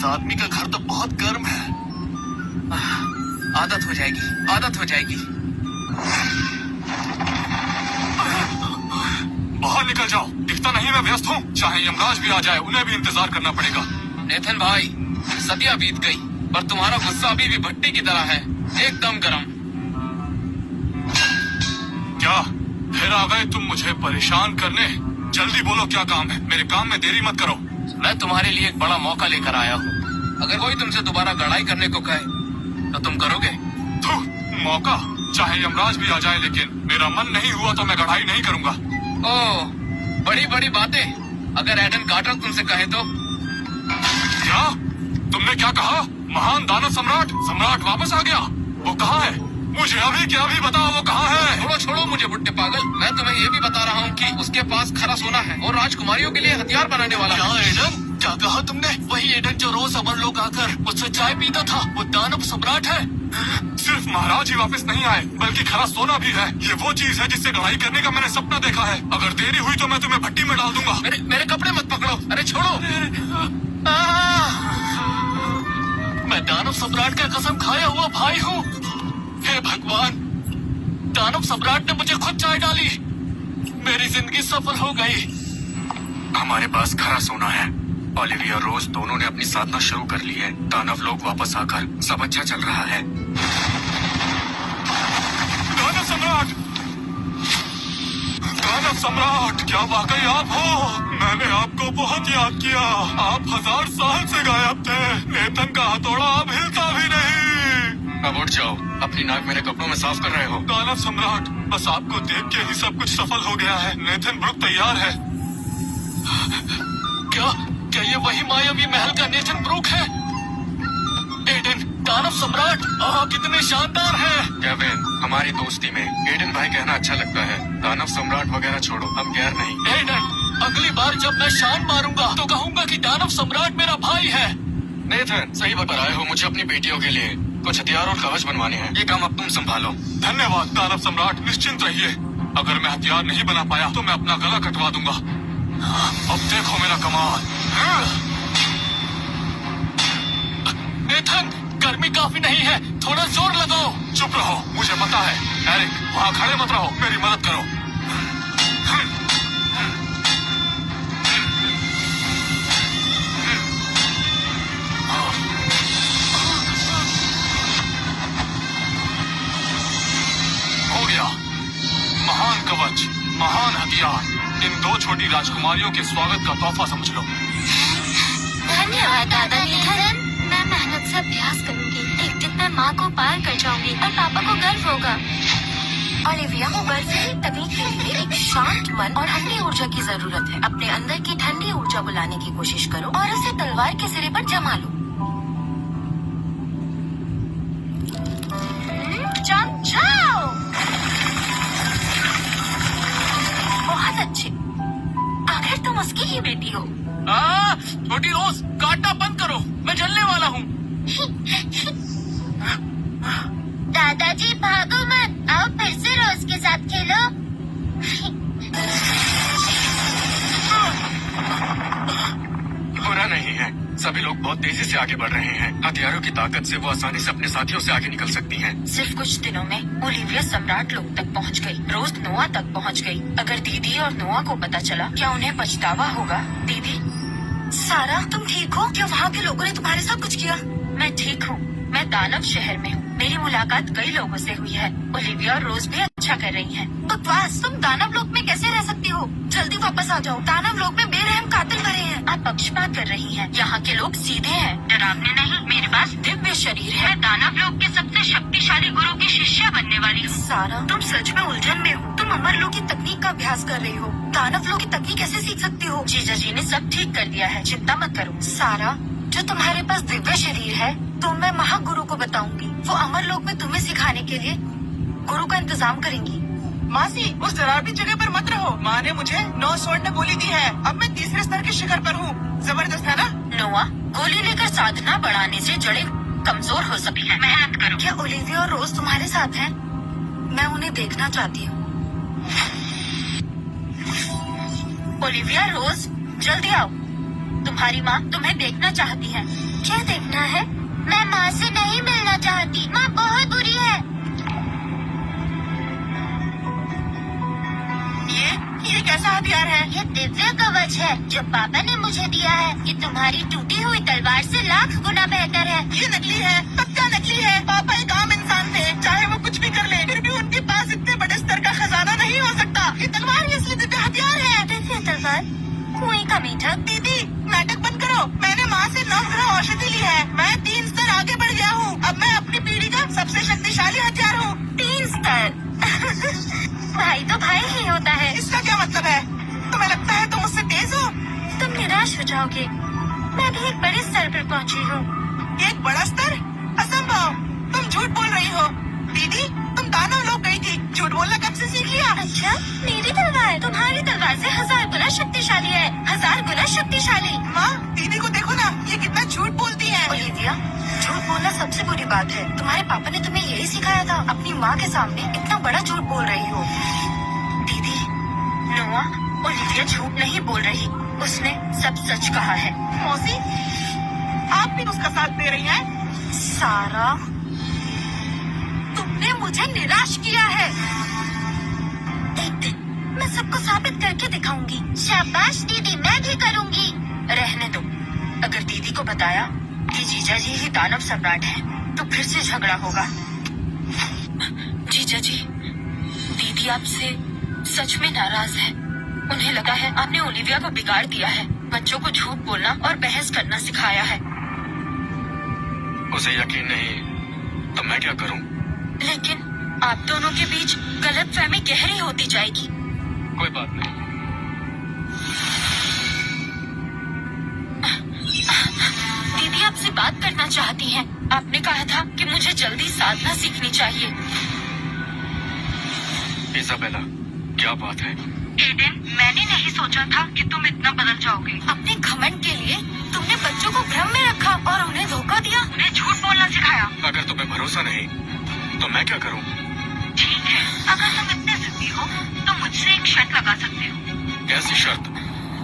इस आदमी का घर तो बहुत गर्म है। आदत हो जाएगी, आदत हो जाएगी। बाहर निकल जाओ, दिखता नहीं मैं व्यस्त हूँ। चाहे यमराज भी आ जाए उन्हें भी इंतजार करना पड़ेगा। नेथन भाई, सदियां बीत गई पर तुम्हारा गुस्सा अभी भी भट्टी की तरह है, एकदम गर्म। क्या फिर आ गए तुम मुझे परेशान करने? जल्दी बोलो क्या काम है, मेरे काम में देरी मत करो। मैं तुम्हारे लिए एक बड़ा मौका लेकर आया हूँ। अगर कोई तुमसे दोबारा लड़ाई करने को कहे तो तुम करोगे? थू, मौका? चाहे यमराज भी आ जाए लेकिन मेरा मन नहीं हुआ तो मैं लड़ाई नहीं करूंगा। ओह, बड़ी बड़ी बातें। अगर एडन कार्टर तुमसे कहे तो? क्या तुमने क्या कहा? महान दानव सम्राट? सम्राट वापस आ गया? वो कहाँ है? मुझे अभी क्या भी बताओ, वो कहाँ है? छोड़ो छोड़ो मुझे बुड्ढे पागल, मैं तुम्हें ये भी बता रहा हूँ कि उसके पास खरा सोना है और राजकुमारियों के लिए हथियार बनाने वाला क्या है। एडन? क्या कहा तुमने? वही एडन जो रोज अमर लोग आकर मुझसे चाय पीता था, वो दानव सम्राट है? सिर्फ महाराज ही वापस नहीं आए बल्कि खरा सोना भी है। ये वो चीज है जिससे लड़ाई करने का मैंने सपना देखा है। अगर देरी हुई तो मैं तुम्हें भट्टी में डाल दूंगा। मेरे कपड़े मत पकड़ो, अरे छोड़ो। मैं दानव सम्राट का कसम खाया हुआ भाई हूँ। हे भगवान, दानव सम्राट ने मुझे खुद चाय डाली। मेरी जिंदगी सफल हो गई। हमारे पास खरा सोना है। ओलिविया और रोज दोनों ने अपनी साधना शुरू कर ली है। दानव लोग वापस आकर सब अच्छा चल रहा है। दानव सम्राट, दानव सम्राट, क्या वाकई आप हो? मैंने आपको बहुत याद किया। आप 1000 साल से गायब थे। नेथन का हथौड़ा अब हिलता भी नहीं। अब उठ जाओ, अपनी नाक मेरे कपड़ों में साफ कर रहे हो। दानव सम्राट, बस आपको देख के ही सब कुछ सफल हो गया है। नेथन ब्रुक तैयार है। क्या ये वही मायावी महल का नेथन ब्रुक है? एडन, दानव सम्राट, कितने शानदार हैं। केविन, हमारी दोस्ती में एडन भाई कहना अच्छा लगता है। दानव सम्राट वगैरह छोड़ो, हम गैर नहीं। एडन, अगली बार जब मैं शान मारूंगा तो कहूंगा कि दानव सम्राट मेरा भाई है। नेथन, सही वक्त पर आए हो। मुझे अपनी बेटियों के लिए कुछ हथियार और कवच बनवाने हैं। ये काम अब तुम संभालो। धन्यवाद दानव सम्राट, निश्चिंत रहिए। अगर मैं हथियार नहीं बना पाया तो मैं अपना गला कटवा दूंगा। अब देखो मेरा कमाल। नेथन, गर्मी काफी नहीं है, थोड़ा जोर लगाओ। चुप रहो, मुझे पता है। एरिक, वहाँ खड़े मत रहो, मेरी मदद करो। हो गया। महान कवच, महान हथियार, इन 2 छोटी राजकुमारियों के स्वागत का तोहफा समझ लो। धन्यवाद दादा नेथन। मैं मेहनत से अभ्यास करूंगी। एक दिन मैं माँ को पार कर जाऊंगी और पापा को गर्व होगा। ओलिविया को बर्फीली तकनीक के लिए एक शांत मन और ठंडी ऊर्जा की जरूरत है। अपने अंदर की ठंडी ऊर्जा बुलाने की कोशिश करो और उसे तलवार के सिरे पर जमा लो। चमचाओ। बहुत अच्छे। आखिर तुम उसकी ही बेटी हो। छोटी रोज, काटना बंद करो, मैं जलने वाला हूँ। दादाजी भागो मत, आओ फिर से रोज के साथ खेलो। बुरा नहीं है, सभी लोग बहुत तेजी से आगे बढ़ रहे हैं। हथियारों की ताकत से वो आसानी से अपने साथियों से आगे निकल सकती हैं। सिर्फ कुछ दिनों में ओलिविया सम्राट लोग तक पहुंच गई, रोज नोआ तक पहुंच गई। अगर दीदी और नोआ को पता चला, क्या उन्हें पछतावा होगा? दीदी, सारा तुम ठीक हो? क्या वहाँ के लोगों ने तुम्हारे साथ कुछ किया? मैं ठीक हूँ, मैं दानव शहर में हूँ। मेरी मुलाकात कई लोगों से हुई है। ओलिविया और रोज भी अच्छा कर रही हैं। बकवास, तुम दानव लोक में कैसे रह सकती हो? जल्दी वापस आ जाओ, दानव लोक में बेरहम कातिल भरे हैं। आप पक्षपात कर रही हैं। यहाँ के लोग सीधे हैं, डरावने नहीं। मेरे पास दिव्य शरीर है। मैं दानव लोक के सबसे शक्तिशाली गुरु की शिष्या बनने वाली हूँ। सारा, तुम सच में उलझन में हो। तुम अमर लोक की तकनीक का अभ्यास कर रही हो, दानव लोक की तकनीक कैसे सीख सकती हो? जीजा जी ने सब ठीक कर दिया है, चिंता मत करो। सारा, जो तुम्हारे पास दिव्य शरीर है तो मैं महागुरु को बताऊंगी। वो अमर लोक में तुम्हें सिखाने के लिए गुरु का इंतजाम करेंगी। मासी, उस डरावनी जगह पर मत रहो। माँ ने मुझे 9 स्वर्ण गोली दी है। अब मैं 3रे स्तर के शिखर पर हूँ। जबरदस्त है ना? नोआ, गोली लेकर साधना बढ़ाने से जड़ें कमजोर हो सकती हैं। मेहनत करो। क्या ओलिविया और रोज तुम्हारे साथ हैं? मैं उन्हें देखना चाहती हूँ। ओलिविया, रोज, जल्दी आओ। तुम्हारी माँ तुम्हें देखना चाहती है। क्या देखना है? मैं माँ से नहीं मिलना चाहती। माँ बहुत बुरी है। ये कैसा हथियार है? ये दिव्य कवच है जो पापा ने मुझे दिया है। ये तुम्हारी टूटी हुई तलवार से लाख गुना बेहतर है। ये नकली है, पक्का नकली है। पापा एक आम इंसान थे, चाहे वो कुछ भी कर ले, फिर भी उनके पास इतने बड़े स्तर का खजाना नहीं हो सकता। ये तलवार ही असली दिव्य हथियार है। दिव्य तलवार? कुएं का मीठा? दीदी नाटक बंद करो। मैंने माँ से 9 ग्रह औषधि ली है। मैं 3 स्तर आगे बढ़ गया हूँ। अब मैं अपनी पीढ़ी का सबसे शक्तिशाली हथियार हूँ। 3 स्तर? भाई तो भाई ही होता है। इसका क्या मतलब है? तुम्हें लगता है तुम मुझसे तेज हो? तुम निराश हो जाओगे। मैं भी एक बड़े स्तर पर पहुँची हूँ। एक बड़ा स्तर? असंभव। तुम झूठ बोल रही हो। दीदी तुम दानव लोग गई थी। झूठ बोलना कब से सीख लिया? अच्छा, मेरी तलवार तुम्हारी तलवार से 1000 गुना शक्तिशाली है। 1000 गुना शक्तिशाली। माँ दीदी को देखो ना, ये कितना झूठ बोलती है। ओलिविया, झूठ बोलना सबसे बुरी बात है। तुम्हारे पापा ने तुम्हें यही सिखाया था। अपनी माँ के सामने इतना बड़ा झूठ बोल रही हो। दीदी, नोआ, ओलिविया झूठ नहीं बोल रही। उसने सब सच कहा है। मौसी, आप भी उसका साथ दे रही हैं? सारा, तुमने मुझे निराश किया है। एक दिन मैं सबको साबित करके दिखाऊंगी। शाबाश दीदी, मैं भी करूंगी। रहने दो। अगर दीदी को बताया कि जीजा जी ही दानव सम्राट हैं, तो फिर से झगड़ा होगा। जीजा जी, दीदी आपसे सच में नाराज है। उन्हें लगा है आपने ओलिविया को बिगाड़ दिया है। बच्चों को झूठ बोलना और बहस करना सिखाया है। उसे यकीन नहीं तो मैं क्या करूं? लेकिन आप दोनों के बीच गलतफहमी गहरी होती जाएगी। कोई बात नहीं। दीदी आपसे बात करना चाहती हैं। आपने कहा था कि मुझे जल्दी साधना सीखनी चाहिए। इसाबेला, क्या बात है? एडन, मैंने नहीं सोचा था कि तुम इतना बदल जाओगे। अपने घमंड के लिए तुमने बच्चों को भ्रम में रखा और उन्हें धोखा दिया। उन्हें झूठ बोलना सिखाया। अगर तुम्हें भरोसा नहीं तो मैं क्या करूं? ठीक है, अगर तुम इतने जिद्दी हो तो मुझसे एक शर्त लगा सकते हो। कैसी शर्त?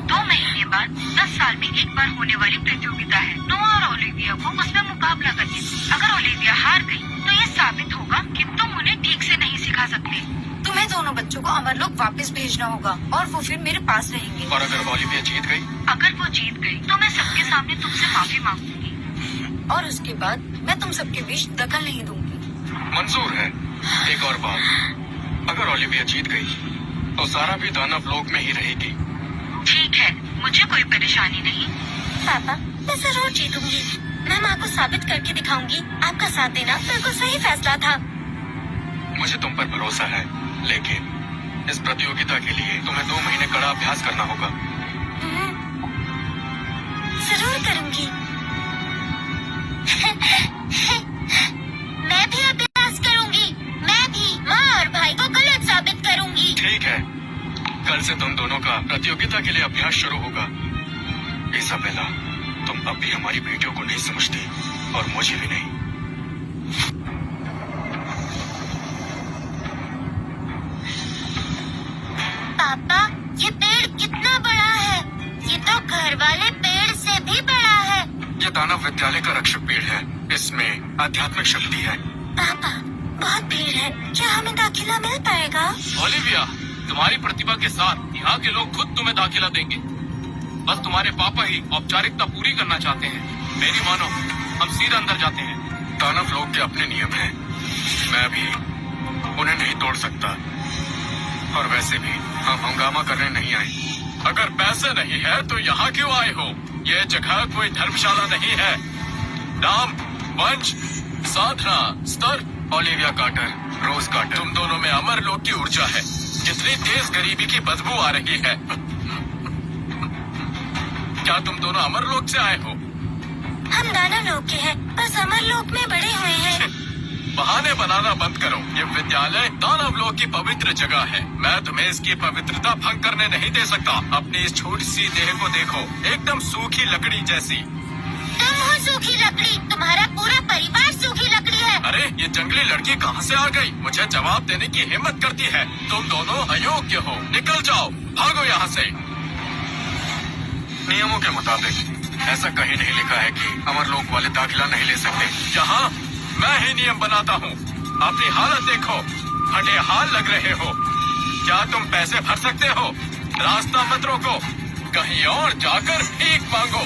2 महीने बाद 10 साल में एक बार होने वाली प्रतियोगिता है। नोआ और ओलिविया को उसमें मुकाबला करनी। अगर ओलिविया हार गई तो ये साबित होगा कि तुम उन्हें ठीक से नहीं सिखा सकते। तुम्हें दोनों बच्चों को अमरलोक वापस भेजना होगा और वो फिर मेरे पास रहेंगे। और अगर ओलिविया जीत गई? अगर वो जीत गई तो मैं सबके सामने तुमसे माफी मांगूंगी और उसके बाद मैं तुम सबके बीच दखल नहीं दूंगी। मंजूर है। एक और बात, अगर ओलिविया जीत गई तो सारा भी दानव लोक में ही रहेगी। ठीक है, मुझे कोई परेशानी नहीं। पापा, मैं जरूर जीतूंगी। मैं माँ को साबित करके दिखाऊंगी। आपका साथ देना बिल्कुल सही फैसला था। मुझे तुम पर भरोसा है, लेकिन इस प्रतियोगिता के लिए तुम्हें 2 महीने कड़ा अभ्यास करना होगा। जरूर करूंगी। मैं भी अभ्यास करूंगी। मैं भी माँ और भाई को गलत साबित करूंगी। ठीक है, कल से तुम दोनों का प्रतियोगिता के लिए अभ्यास शुरू होगा। इसाबेला, तुम अब भी हमारी बेटियों को नहीं समझती और मुझे भी नहीं। पापा, ये पेड़ कितना बड़ा है? ये तो घर वाले पेड़ से भी बड़ा है। ये दानव विद्यालय का रक्षक पेड़ है। इसमें आध्यात्मिक शक्ति है। पापा, बहुत भीड़ है। क्या हमें दाखिला मिल पाएगा? ओलिविया, तुम्हारी प्रतिभा के साथ यहाँ के लोग खुद तुम्हें दाखिला देंगे। बस तुम्हारे पापा ही औपचारिकता पूरी करना चाहते हैं। मेरी मानो, हम सीधा अंदर जाते हैं। दानव लोग के अपने नियम हैं। मैं भी उन्हें नहीं तोड़ सकता। और वैसे भी हम हंगामा करने नहीं आए। अगर पैसे नहीं है तो यहाँ क्यों आए हो? ये जगह कोई धर्मशाला नहीं है। नाम, वंश, साधना, स्तर। ओलिविया कार्टर, रोज कार्टर, तुम दोनों में अमर लोक की ऊर्जा है। जितनी तेज गरीबी की बदबू आ रही है। क्या तुम दोनों अमर लोक से आए हो? हम दानव लोक के हैं, बस अमर लोक में बड़े हुए हैं। बहाने बनाना बंद करो। ये विद्यालय दानव लोक की पवित्र जगह है। मैं तुम्हें इसकी पवित्रता भंग करने नहीं दे सकता। अपनी इस छोटी सी देह को देखो, एकदम सूखी लकड़ी जैसी। तुम हो सूखी लकड़ी। तुम्हारा पूरा परिवार सूखी लकड़ी है। अरे, ये जंगली लड़की कहाँ से आ गई? मुझे जवाब देने की हिम्मत करती है। तुम दोनों अयोग्य हो। निकल जाओ, भागो यहाँ से। नियमों के मुताबिक ऐसा कहीं नहीं लिखा है कि अमर लोक वाले दाखिला नहीं ले सकते। यहाँ मैं ही नियम बनाता हूँ। अपनी हालत देखो, फटे हाल लग रहे हो। क्या तुम पैसे भर सकते हो? रास्ता मत रोको, कहीं और जाकर भीख मांगो।